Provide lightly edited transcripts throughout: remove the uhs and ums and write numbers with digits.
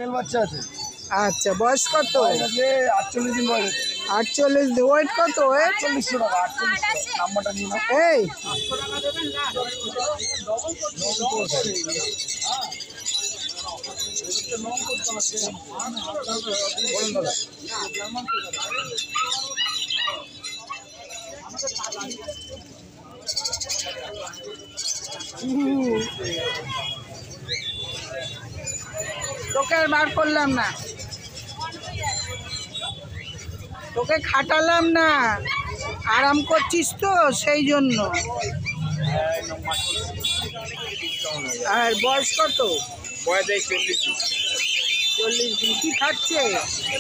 Mail বাচ্চা আছে। আচ্ছা, বয়স কত? 48 দিন বয়স। 48 দিন। ওয়েট কত? 4800 টাকা। 4800 নাম্বারটা নিয়ে নাও। এই তোকে আর বার করলাম না, তোকে খাটালাম না, আরাম করছিস তো সেই জন্য। আর বয়স কত? বয়স 40 দিন। কি খাচ্ছে?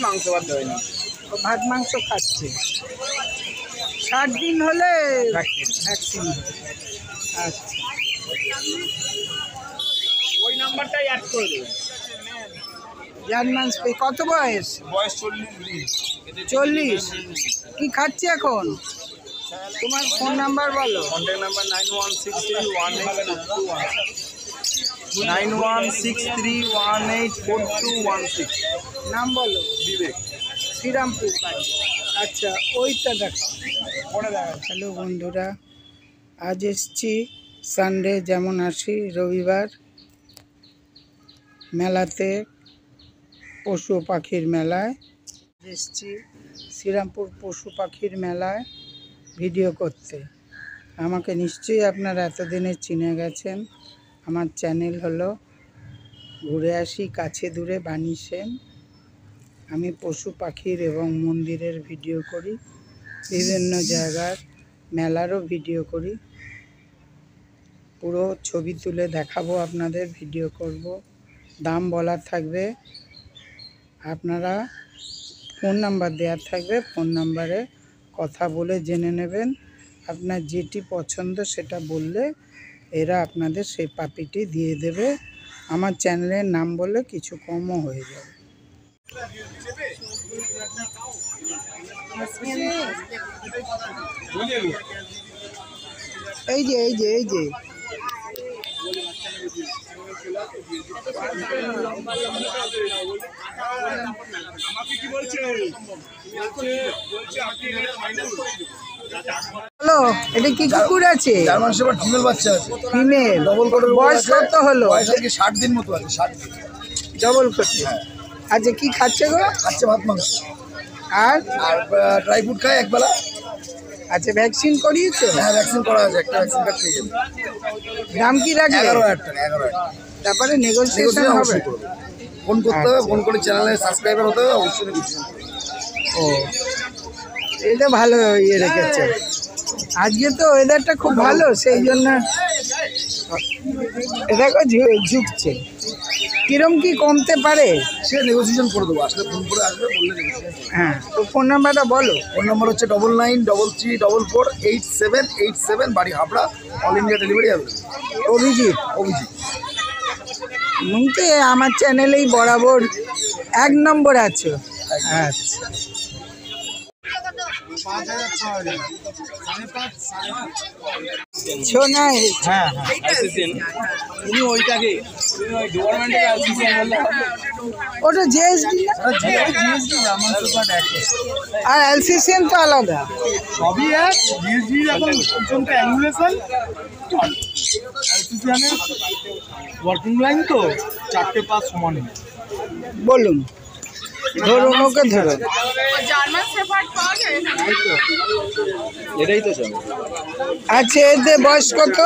মাংস ভাত হয়নি। ভাত মাংস খাচ্ছে। 60 দিন হলে ভ্যাকসিন। আচ্ছা, ওই নাম্বারটাই অ্যাড করে দেবেন। German spray. কত বয়স? বয়স 40 দিন। 40। কি খাচ্ছে এখন? তোমার ফোন নাম্বার বলো। Contact number 9163184216। নাম বলো। বিবেক। শ্রীরামপুর বাড়ি। আচ্ছা, ওইটা দেখো। হ্যালো বন্ধুরা, আজ এসছি সানডে, যেমন আসি রবিবার, মেলাতে, পশু পাখির মেলায় এসছি। শ্রীরামপুর পশু পাখির মেলায় ভিডিও করতে। আমাকে নিশ্চয়ই আপনারা এতদিনে চিনে গেছেন। আমার চ্যানেল হলো ঘুরে আসি কাছে দূরে বাণী সেন। আমি পশু পাখির এবং মন্দিরের ভিডিও করি, বিভিন্ন জায়গার মেলারও ভিডিও করি। পুরো ছবি তুলে দেখাবো আপনাদের, ভিডিও করব। দাম বলার থাকবে, আপনারা ফোন নাম্বার দেওয়ার থাকবে, ফোন নাম্বারে কথা বলে জেনে নেবেন। আপনার যেটি পছন্দ সেটা বললে এরা আপনাদের সেই পাপিটি দিয়ে দেবে। আমার চ্যানেলের নাম বললে কিছু কমও হয়ে যাবে। এই যে এই যে এই যে হ্যালো, এটা কি কুকুর আছে? জার্মান শেপার্ড ফিমেল বাচ্চা আছে। ফিমেল। ডবল কোটের বয়স কত হলো? বয়স কি 60 দিন মতো আছে। 60 দিন। Double quote. আচ্ছা, কি খাচ্ছে গো? খাচ্ছে ভাত মাংস আর আর ড্রাই ফ্রুট খায় একবেলা। আচ্ছা, ভ্যাকসিন করিয়েছো? হ্যাঁ, ভ্যাকসিন করা আছে। একটা ভ্যাকসিন কার্ড পেয়ে যাবে। দাম কি রাখবে? 11,000 টাকা। 11,000 টাকা। তারপরে নেগোসিয়েশন হবে। অবশ্যই করবে। ফোন করতে হবে, ফোন করে চ্যানেলে সাবস্ক্রাইবার হতে হবে, অবশ্যই নেগোসিয়েশন করবে। ও, এটা ভালো ইয়ে রেখেছে। আজকে তো ওয়েদারটা খুব ভালো, সেই জন্য দেখো ঝুঁকছে। কিরম কি কমতে পারে? সে নেগোসিয়েশন করে দেবো। আসলে ফোন করে আসবে, বললে নেগোসিয়েশন। হ্যাঁ, তো ফোন নাম্বারটা বলো। ফোন নাম্বার হচ্ছে 9933448787, বাড়ি হাবড়া, অল ইন্ডিয়া ডেলিভারি হবে। অভিজিৎ। অভিজিৎ। তো আমার চ্যানেলেই বরাবর 1 নম্বর আছে। আচ্ছা, শোনাই। হ্যাঁ ওইটাকে ওটা জিএসডি আর এলসিসিএন তো আলাদা। সবই এক। জিএসডির এখন পিছনটা অ্যাঙ্গুলেশন, এলসিসিএনের ওয়ার্কিং লাইন তো 4টে পাস সমানে। বলুন, ধরুন, ওকে ধরুন। এটাই তো চলে। আচ্ছা, এদের বয়স কত?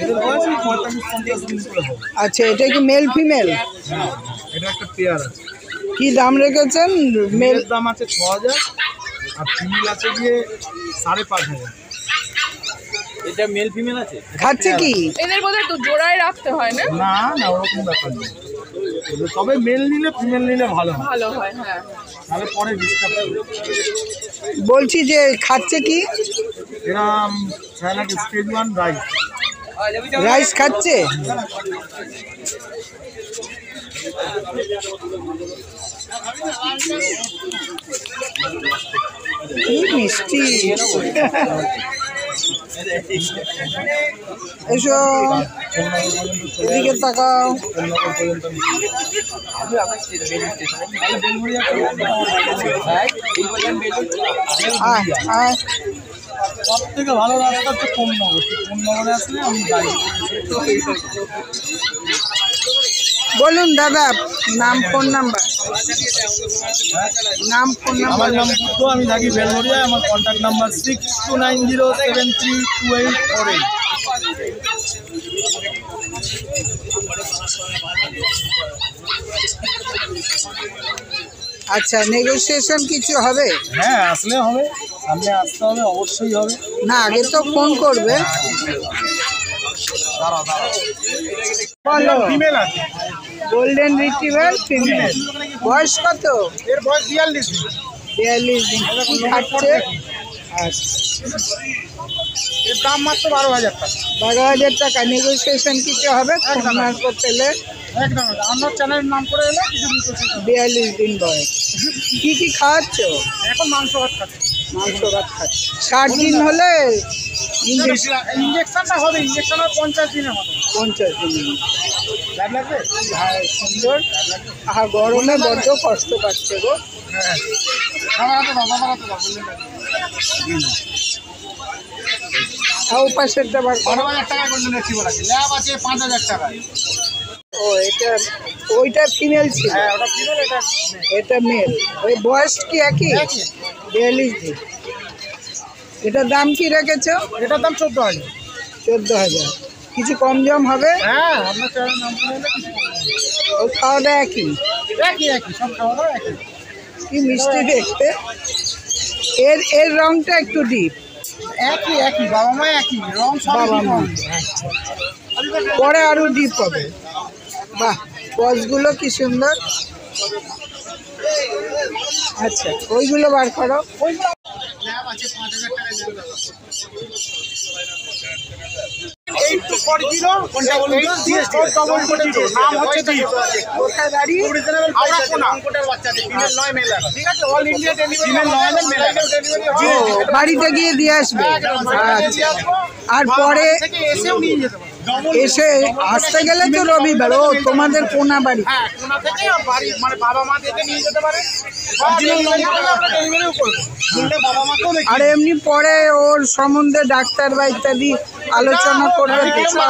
এদের বয়স 45-50 দিন করে হবে। আচ্ছা, এটা কি মেল ফিমেল? এটা একটা পেয়ার আছে। কি দাম রেখেছেন? মেল মেল দাম আছে 6,000 আর ফিমেল আছে গিয়ে 5,500। এটা মেল ফিমেল আছে। খাচ্ছে কি? এদের বোধহয় তো জোড়ায় রাখতে হয় না? না না, ওরকম ব্যাপার নেই। তবে মেল নিলে ফিমেল নিলে ভালো হয়, ভালো হয়। হ্যাঁ, তাহলে পরে ডিস্টার্ব হবে। বলছি যে খাচ্ছে কি? এরা নাকি স্টেজ 1 রাইস। রাইস খাচ্ছে? কি মিষ্টি। এসো, এদিকে তাকাও। আয় আয়। সব থেকে ভালো রাস্তা হচ্ছে কোন্নগর। কোন্নগরে আসলে আমি গাড়ি বলুন দাদা, নাম ফোন নাম্বার। নাম ফোন নাম্বার। আমার নাম বুদ্ধ, আমি থাকি বেলঘরিয়ায়। আমার কন্ট্যাক্ট নাম্বার 6290732848। আচ্ছা, নেগোসিয়েশন কিছু হবে? হ্যাঁ, আসলে হবে, সামনে আসতে হবে, অবশ্যই হবে। না, আগে তো ফোন করবে। বলো। ফিমেল আছে, গোল্ডেন রিট্রিভার ফিমেল। বয়স কত? এর বয়স 42 দিন। 42 দিন। কি খাচ্ছে? আচ্ছা, এর দাম মাত্র 12,000 টাকা। 12,000 টাকা। নেগোসিয়েশন কিছু হবে ফোন মারফত পেলে? একদম আমার চ্যানেলের নাম করে এলে কিছু দিতে। 42 দিন বয়স। কি কি খাওয়াচ্ছ? এখন মাংস ভাত খাচ্ছে। মাংস ভাত খাচ্ছে। 60 দিন হলে ইঞ্জেকশনটা হবে, ইঞ্জেকশন 50 দিনে হবে। 50 দিন। ল্যাব লাগবে? হ্যাঁ, সুন্দর। আর গরমে বড্ড কষ্ট পাচ্ছে গো। হ্যাঁ, আমার হাতে দাও, আমার হাতে দাও, বললেন না। আর উপাসেরটা বার করো। 12,000 টাকা গোল্ডেন রিট্রিভার আছে। ল্যাব আছে 5,000 টাকায়। ও, এটা ওইটা ফিমেল ছিল, হ্যাঁ, ওটা ফিমেল, এটা এটা মেল। ওই বয়স কি একই? একই। 42 দিন। এটার দাম কি রেখেছো? এটার দাম 14,000। 14,000। কিছু কম জম হবে? হ্যাঁ, আপনার চ্যানেলের নাম করে এলে কিছু কম হবে। ওই খাওয়া দাওয়া একই? একই সব খাওয়া দাওয়া একই। কি মিষ্টি দেখতে। এর রংটা একটু ডিপ। একই বাবা মা একই রং, সব বাবা মা। পরে আরো ডিপ হবে। বাহ, বক্সগুলো কি সুন্দর। আচ্ছা, ওইগুলো বার করো। ল্যাব আছে 5,000 টাকায় দিয়ে দেবো। 8240 কোনটা বলুন তো? 8400 নাম হচ্ছে দীপ। কোথায় দাঁড়িয়ে? আমরা কোনা কোটার বাচ্চা আছে, ফিমেল নয় মেল আছে। ঠিক আছে, অল ইন্ডিয়া ডেলিভারি, ফিমেল নয় মেল আছে, ডেলিভারি হবে। বাড়িতে গিয়ে দিয়ে আসবে। আচ্ছা, আর পরে থেকে এসেও নিয়ে যেতে পারে। এসে আসতে গেলে তো রবিবার। ও, তোমাদের কোনা বাড়ি। হ্যাঁ, কোনা থেকে বাড়ি মানে বাবা মা থেকে নিয়ে যেতে পারে। অরিজিনাল নম্বরে আমরা ডেলিভারিও করব। বললে বাবা মাকেও দেখি। আর এমনি পরে ওর সম্বন্ধে ডাক্তার বা ইত্যাদি আলোচনা করবে তো সব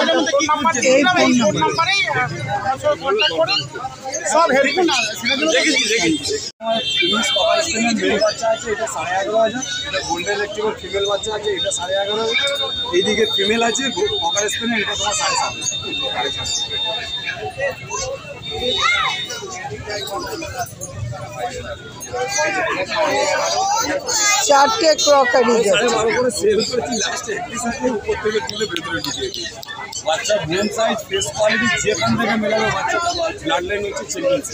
এই ফোন নাম্বারেই কন্ট্যাক্ট করুন, সব হেল্প করুন। মেল বাচ্চা আছে, এটা 11,500। এটা গোল্ডেন রিট্রিভার ফিমেল বাচ্চা আছে, এটা 11,500। এইদিকে ফিমেল আছে ককার স্পেনের, এটা তোমার 7,500। চারটে ক্রকারি যাচ্ছে। বাচ্চা বোন সাইজ, ফেস কোয়ালিটি যেখান থেকে মেলাবে বাচ্চা, ব্লাড লাইন হচ্ছে চ্যাম্পিয়নস।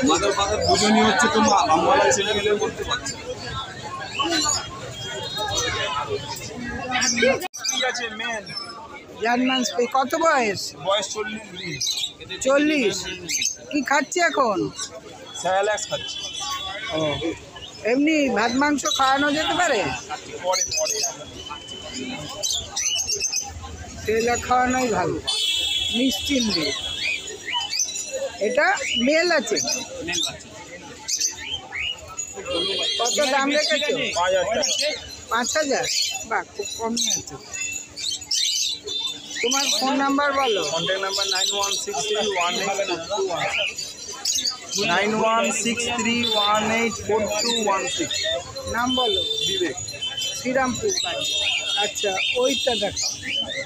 মাদার ফাদার দুজনই হচ্ছে তোমার আমওয়ালা ছেলে মেলের মধ্যে বাচ্চা। ঠিক আছে, মেন জার্মান স্পে। কত বয়স? বয়স 40 দিন। 40। কি খাচ্ছে এখন? স্যালাক্স খাচ্ছে। ও, এমনি ভাত মাংস খাওয়ানো যেতে পারে? পরে তেলা খাওয়ানোই ভালো, নিশ্চিন্তে। এটা মেল আছে। কত দাম রেখেছো? 5,000। বাহ, খুব কমই আছে। তোমার ফোন নাম্বার বলো। Contact number 9163184216। 9163184216। নাম বলো। বিবেক। শ্রীরামপুর বাড়ি। আচ্ছা, ওইটা দেখো।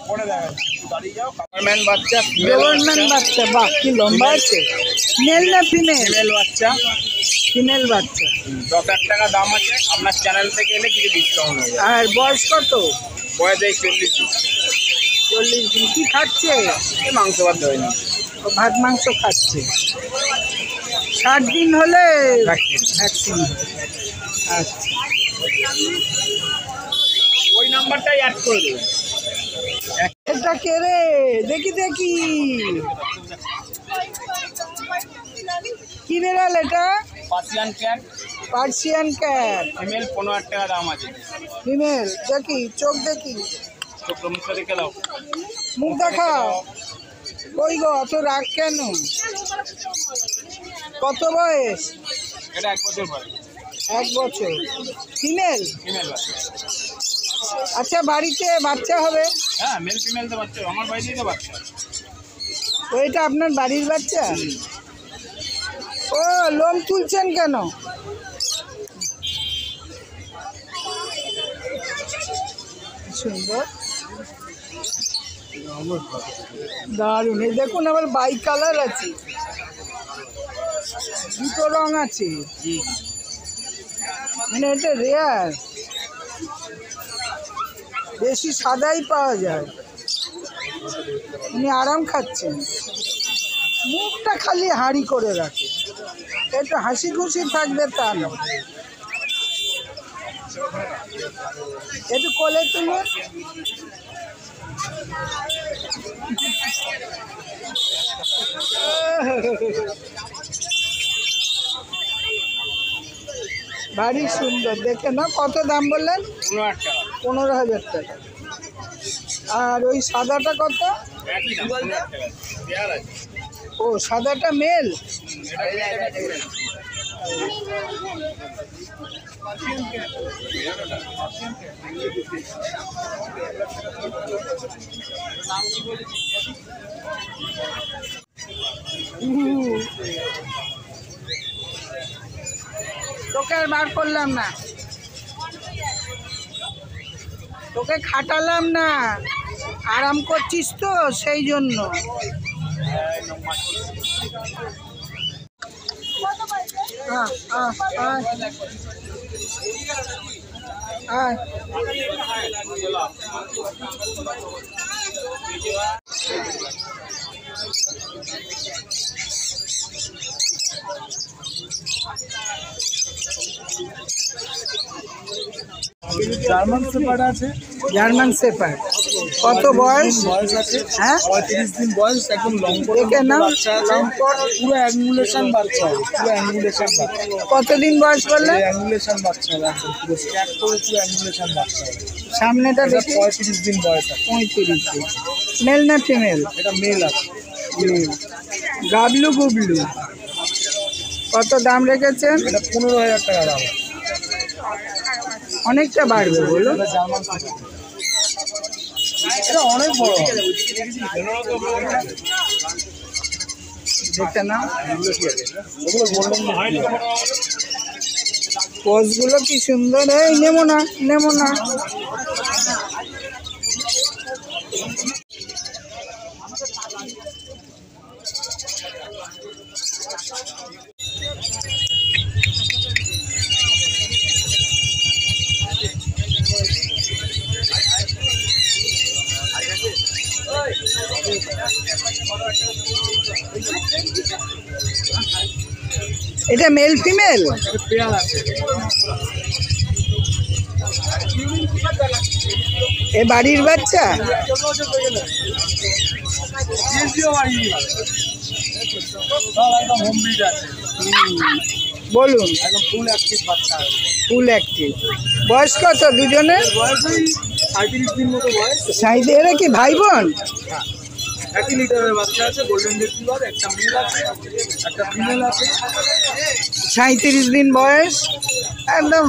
পরে দেখা যাচ্ছে, দাঁড়িয়ে যাও। গভর্নমেন্ট বাচ্চা, গভর্নমেন্ট বাচ্চা। বাহ, কি লম্বা আছে। মেল না ফিমেল? ফিমেল বাচ্চা। ফিমেল বাচ্চা। 10,000 টাকা দাম আছে। আপনার চ্যানেল থেকে এলে কিছু ডিসকাউন্ট হবে। আর বয়স কত? বয়স এই 40 দিন। 40 দিন। কি খাচ্ছে? এই মাংস ভাত হয়নি। ও ভাত মাংস খাচ্ছে। 60 দিন হলে ভ্যাকসিন। ভ্যাকসিন। আচ্ছা, ওই নাম্বারটাই অ্যাড করে দেবেন। এটা কে রে? দেখি দেখি, কি বেড়াল এটা? Persian cat, Persian cat. Female 15,000 টাকা দাম আছে। ফিমেল দেখি, চোখ দেখি, চোখটা মুখটা দেখে দাও। মুখ দেখাও। কই গো, অত রাগ কেন? কত বয়স? এটা 1 বছর বয়স। 1 বছর। ফিমেল? ফিমেল বাচ্চা। আচ্ছা, বাড়িতে বাচ্চা হবে? হ্যাঁ, মেল ফিমেল তো বাচ্চা, আমার বাড়িতেই তো বাচ্চা। ওইটা আপনার বাড়ির বাচ্চা? ও, লোম তুলছেন কেন? সুন্দর, দারুণ। এই দেখুন, আবার বাই কালার আছে, দুটো রং আছে, মানে এটা রেয়ার, বেশি সাদাই পাওয়া যায়। উনি আরাম খাচ্ছেন, মুখটা খালি হাঁড়ি করে রাখে, একটু হাসি খুশি থাকবে তা না। একটু কোলে তুলুন। ভারী সুন্দর, দেখে না? কত দাম বললেন? 15,000 টাকা। 15,000 টাকা। আর ওই সাদাটা কত? একই দাম, 15,000 টাকা। পেয়ার আছে। ও, সাদাটা মেল? তোকে আর বার করলাম না, তোকে খাটালাম না, আরাম করছিস তো সেই জন্য। আয়। জার্মান শেপার্ড আছে। জার্মান শেপার্ড কত বয়স? বয়স আছে হ্যাঁ, 35 দিন বয়স, একদম লং দেখে না? বাচ্চা আছে, পুরো অ্যাঙ্গুলেশন বাচ্চা হবে, পুরো অ্যাঙ্গুলেশন বাচ্চা। কতদিন বয়স বললেন? অ্যাঙ্গুলেশন বাচ্চা হবে, একদম পুরো স্ট্যাক করে পুরো অ্যাঙ্গুলেশন বাচ্চা হবে। সামনেটা এটা দেখি। 35 দিন বয়স আছে। 35 দিন। মেল না ফিমেল? এটা মেল আছে। মেল। গাবলু গুবলু। কত দাম রেখেছেন? এটা 15,000 টাকা দাম। অনেকটা বাড়বে বলো। এটা জার্মান শেপার্ড। এটা অনেক বড়। দেখে না, ওগুলো গোল্ডেন হয়। পোজগুলো কি সুন্দর। এই নেবো না, নেবো না। এটা মেল ফিমেল? পেয়ার আছে। এ বাড়ির বাচ্চা? একদম হোম ব্রিড আছে। বলুন। একদম ফুল অ্যাক্টিভ বাচ্চা আছে। Full active. বয়স কত দুজনে? বয়স ওই 35 দিন মতো বয়স। সাইডে এরা কি ভাই বোন? একই লিটারের বাচ্চা আছে, গোল্ডেন রিট্রিভার, একটা মেল আছে, একটা ফিমেল আছে। 37 দিন বয়স, একদম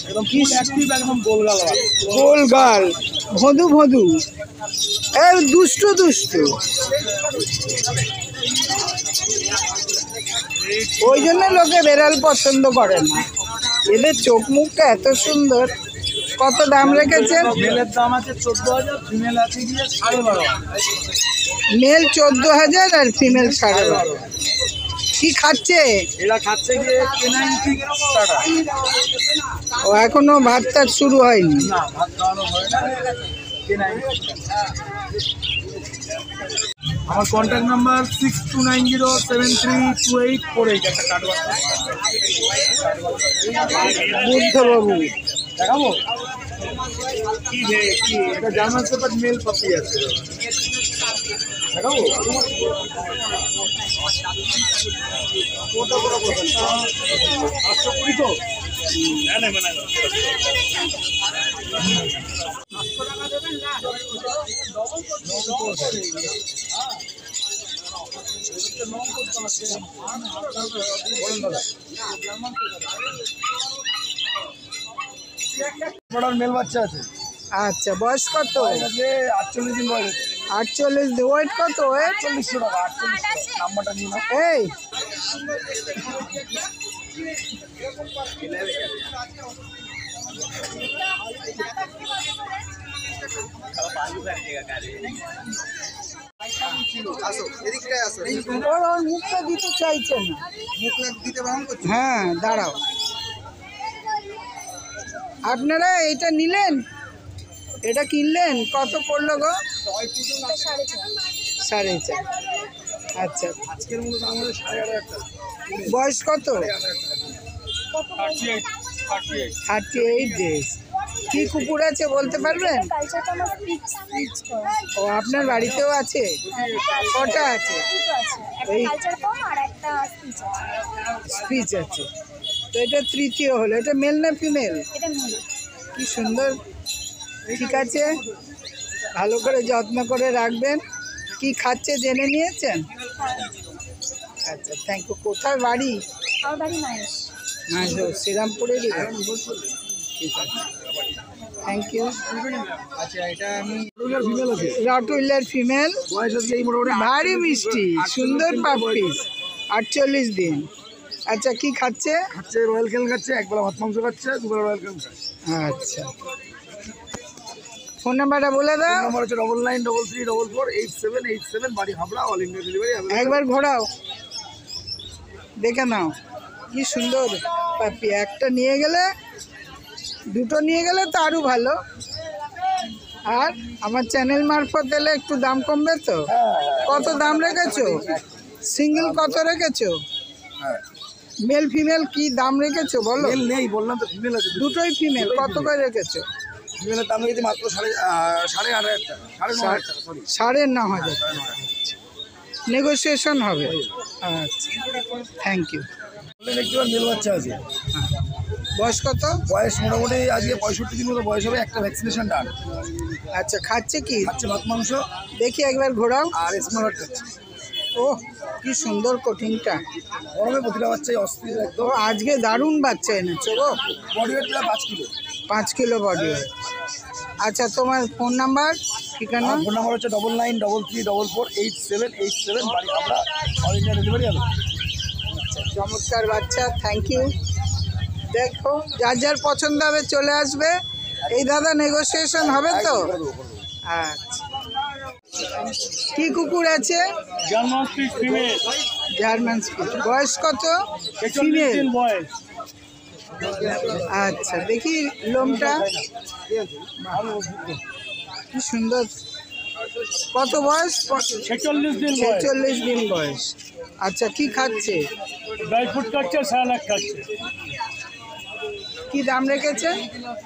একদম ফুল অ্যাক্টিভ, একদম গোলগাল বাচ্চা। গোল গাল, ভদু ভদু, এই দুষ্টু দুষ্টু। ওই জন্য লোকে বেড়াল পছন্দ করে না, এদের চোখ মুখটা এত সুন্দর। কত দাম রেখেছেন? মেলের দাম আছে 14,000, ফিমেল আছে গিয়ে 12,500। মেল 14,000 আর ফিমেল 12,500। কি খাচ্ছে? এরা খাচ্ছে গিয়ে কেনাইন ঠিক স্টার্টার। ও এখনো ভাত টাত শুরু হয়নি? না, ভাত খাওয়ানো হয় না, কেনাইন। আমার কন্ট্যাক্ট নাম্বার 6290732848। একটা কার্ড বুদ্ধবাবু। দেখাবো কি এটা জার্মান শেপার্ড মেল পাপি আছে। দেখাবো। ওটা বড় কথা 820 তো মেল বাচ্চা আছে। আচ্ছা, বয়স কত? 48 দিন বয়স। 48 দিন। ওয়েট কত? 4800 টাকা। 4800 নাম্বারটা নিয়ে নাও। এই ওর মুখটা দিতে চাইছে না। হ্যাঁ, দাঁড়াও। আপনারা এটা নিলেন, এটা কিনলেন, কত পড়লো গো? 4.5। আচ্ছা, আজকের মূলত আমাদের 8,500 বয়স কত? 38 ডেজ। কি কুকুর আছে বলতে পারবেন? ও, আপনার বাড়িতেও আছে? কটা আছে? স্পিচ আছে। তো এটা তৃতীয় হলো। এটা মেল না ফিমেল? কি সুন্দর। ঠিক আছে, ভালো করে যত্ন করে রাখবেন। কি খাচ্ছে জেনে নিয়েছেন? আচ্ছা, থ্যাংক ইউ। কোথায় বাড়ি? আমার বাড়ি মাহেশ। শ্রীরামপুরেরই। ঠিক আছে, থ্যাংক ইউ। আচ্ছা, এটা আমি ফিমেল আছে। রটউইলার ফিমেল, বয়স আজকে এই মোটামুটি ভারী মিষ্টি, সুন্দর পাপিস, 48 দিন। আচ্ছা, কি খাচ্ছে? খাচ্ছে রয়্যাল কেন খাচ্ছে, একবেলা ভাত মাংস খাচ্ছে, দুবেলা রয়্যাল কেন খাচ্ছে। আচ্ছা, ফোন নাম্বারটা বলে দাও। নম্বর হচ্ছে 9933448787, বাড়ি হাবড়া, অল ইন্ডিয়া ডেলিভারি। একবার ঘোরাও, দেখে নাও। কি সুন্দর পাপি। একটা নিয়ে গেলে, দুটো নিয়ে গেলে তো আরও ভালো। আর আমার চ্যানেল মারফত এলে একটু দাম কমবে তো? কত দাম রেখেছো? সিঙ্গেল কত রেখেছো? হ্যাঁ, মেল ফিমেল কি দাম রেখেছো বলো? মেল নেই, বললাম তো ফিমেল আছে। দুটোই ফিমেল। কত করে রেখেছো? ফিমেলের দাম রেখেছি মাত্র 8,500 টাকা, 9,500 টাকা, সরি। 9,500। নেগোসিয়েশন হবে। আচ্ছা, থ্যাংক ইউ। একটু মেল বাচ্চা আছে। বয়স কত? বয়স মোটামুটি আজকে 65 দিন মতো বয়স হবে। একটা ভ্যাকসিনেশন ডান। আচ্ছা, খাচ্ছে কি? খাচ্ছে ভাত মাংস দেখি একবার ঘোরাও। আর স্মার্ট খাচ্ছে। ও, কি সুন্দর কোটিংটা। গরমে প্রতিটা বাচ্চাই অস্থির তো একদম। আজকে দারুণ বাচ্চা এনেছো গো। বডি ওয়েট প্রায় 5 কিলো। 5 kilo body weight. আচ্ছা, তোমার ফোন নাম্বার, ঠিকানা? ফোন নাম্বার হচ্ছে 9933448787, বাড়ি হাবড়া, অল ইন্ডিয়া ডেলিভারি হবে। চমৎকার বাচ্চা, থ্যাংক ইউ। দেখো, যার যার পছন্দ হবে চলে আসবে। এই দাদা, নেগোসিয়েশন হবে তো? আচ্ছা, কি কুকুর আছে? German speech female. German speech. বয়স কত? ফিমেল। বয়স। আচ্ছা, দেখি লোমটা। কি সুন্দর। কত বয়স? 46 দিন। 46 দিন বয়স। আচ্ছা, কি খাচ্ছে? ড্রাই ফ্রুট খাচ্ছে, স্যালাড খাচ্ছে। কি দাম রেখেছে?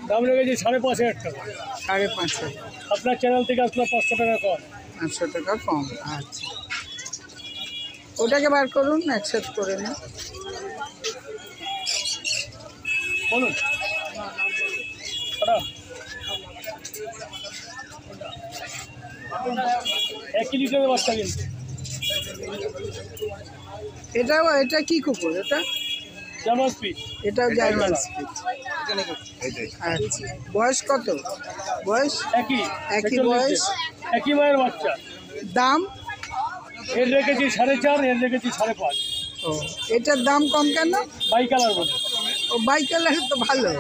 দাম লেগেছে 5,500 টাকা। 5,500। আপনার চ্যানেল থেকে আসলে 500 টাকা কম। 500 টাকা কম। আচ্ছা, ওটাকে বার করুন, অ্যাকসেপ্ট করে নিন। বলুন। একই লিটারের বাচ্চা কিন্তু। এটা কি কুকুর? এটা জার্মান স্পিচ। এটাও জার্মান স্পিচ। আচ্ছা, বয়স কত? বয়স একই বয়স, একই মায়ের বাচ্চা। দাম? এর রেখেছি 4.5, এর রেখেছি 5.5। ও, এটার দাম কম কেন? বাই কালার বলে। ও, বাই কালার তো ভালো।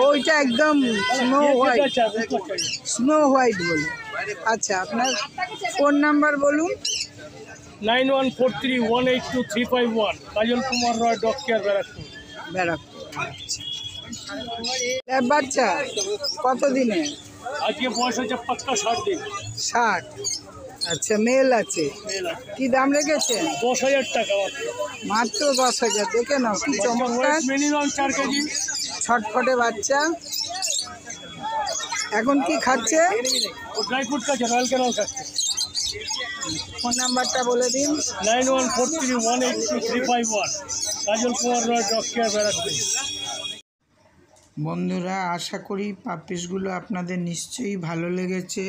ওইটা একদম স্নো হোয়াইট, স্নো হোয়াইট বলে। আচ্ছা, আপনার ফোন নাম্বার বলুন। 9143182351, কাজল কুমার রয়, ডগ কেয়ার, ব্যারাকপুর। ব্যারাকপুর। আচ্ছা, বাচ্চা কত দিনে? আজকে বয়স হচ্ছে পাক্কা 60 দিন। 60। আচ্ছা, মেল আছে। কি দাম রেখেছেন? 10,000 টাকা মাত্র 10,000। দেখে নাও, কি চমৎকার। Minimum 4 KG. ছটফটে বাচ্চা। এখন কি খাচ্ছে? ও ড্রাই ফ্রুট খাচ্ছে, রয়্যাল ক্যানাল খাচ্ছে। ফোন নাম্বারটা বলে দিন। 9143182351, কাজল কুমার রয়, ডগ কেয়ার, ব্যারাকপুর। বন্ধুরা, আশা করি পাপিসগুলো আপনাদের নিশ্চয়ই ভালো লেগেছে।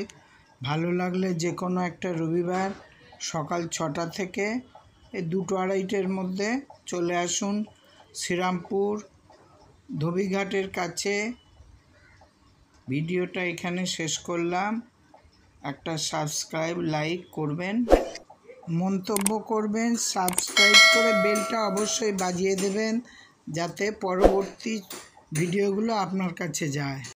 ভালো লাগলে যে কোনো একটা রবিবার সকাল 6টা থেকে 2-2:30-এর মধ্যে চলে আসুন শ্রীরামপুর ধোবিঘাটের কাছে। ভিডিওটা এখানে শেষ করলাম। একটা সাবস্ক্রাইব, লাইক করবেন, মন্তব্য করবেন, সাবস্ক্রাইব করে বেলটা অবশ্যই বাজিয়ে দেবেন যাতে পরবর্তী ভিডিওগুলো আপনার কাছে যায়।